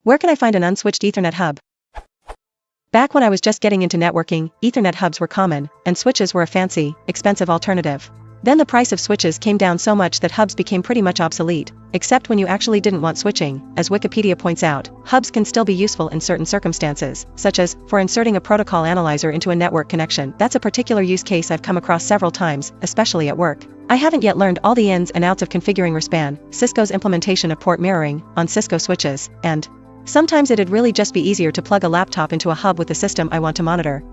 Where can I find an unswitched Ethernet hub? Back when I was just getting into networking, Ethernet hubs were common, and switches were a fancy, expensive alternative. Then the price of switches came down so much that hubs became pretty much obsolete, except when you actually didn't want switching. As Wikipedia points out, hubs can still be useful in certain circumstances, such as, for inserting a protocol analyzer into a network connection. That's a particular use case I've come across several times, especially at work. I haven't yet learned all the ins and outs of configuring RSPAN, Cisco's implementation of port mirroring, on Cisco switches, and sometimes it'd really just be easier to plug a laptop into a hub with the system I want to monitor.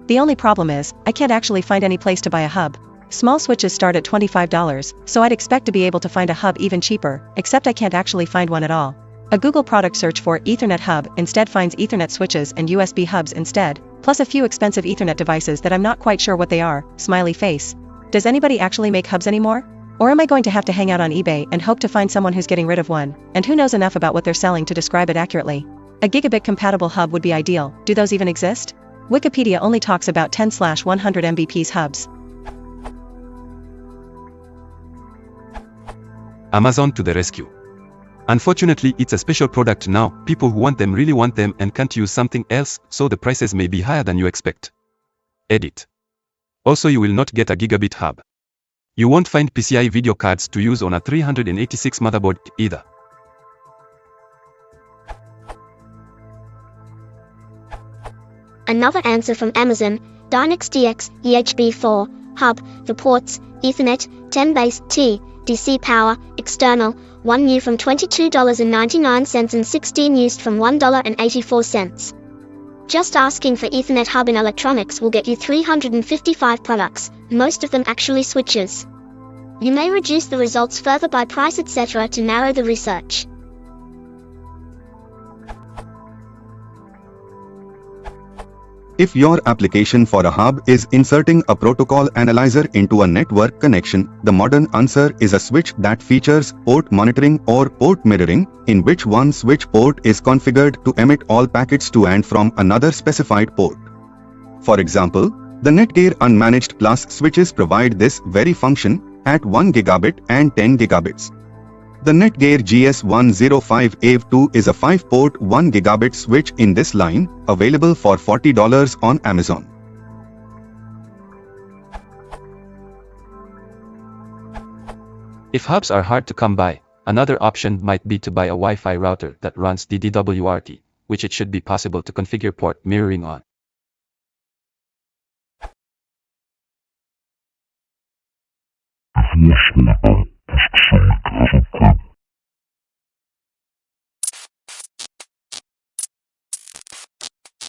The only problem is, I can't actually find any place to buy a hub. Small switches start at $25, so I'd expect to be able to find a hub even cheaper, except I can't actually find one at all. A Google product search for Ethernet hub instead finds Ethernet switches and USB hubs instead, plus a few expensive Ethernet devices that I'm not quite sure what they are. Smiley face. Does anybody actually make hubs anymore? Or am I going to have to hang out on eBay and hope to find someone who's getting rid of one, and who knows enough about what they're selling to describe it accurately? A gigabit-compatible hub would be ideal. Do those even exist? Wikipedia only talks about 10/100 Mbps hubs. Amazon to the rescue. Unfortunately, it's a special product now. People who want them really want them and can't use something else, so the prices may be higher than you expect. Edit. Also, you will not get a gigabit hub. You won't find PCI video cards to use on a 386 motherboard either. Another answer from Amazon, Dynex DX EHB4 hub, the ports, Ethernet, 10 base T, DC power, external, 1 new from $22.99 and 16 used from $1.84. Just asking for Ethernet hub in electronics will get you 355 products, most of them actually switches. You may reduce the results further by price etc. to narrow the research. If your application for a hub is inserting a protocol analyzer into a network connection, the modern answer is a switch that features port monitoring or port mirroring, in which one switch port is configured to emit all packets to and from another specified port. For example, the Netgear Unmanaged Plus switches provide this very function at 1 gigabit and 10 gigabits. The Netgear GS105AV2 is a 5-port 1 gigabit switch in this line, available for $40 on Amazon. If hubs are hard to come by, another option might be to buy a Wi-Fi router that runs DDWRT, which it should be possible to configure port mirroring on.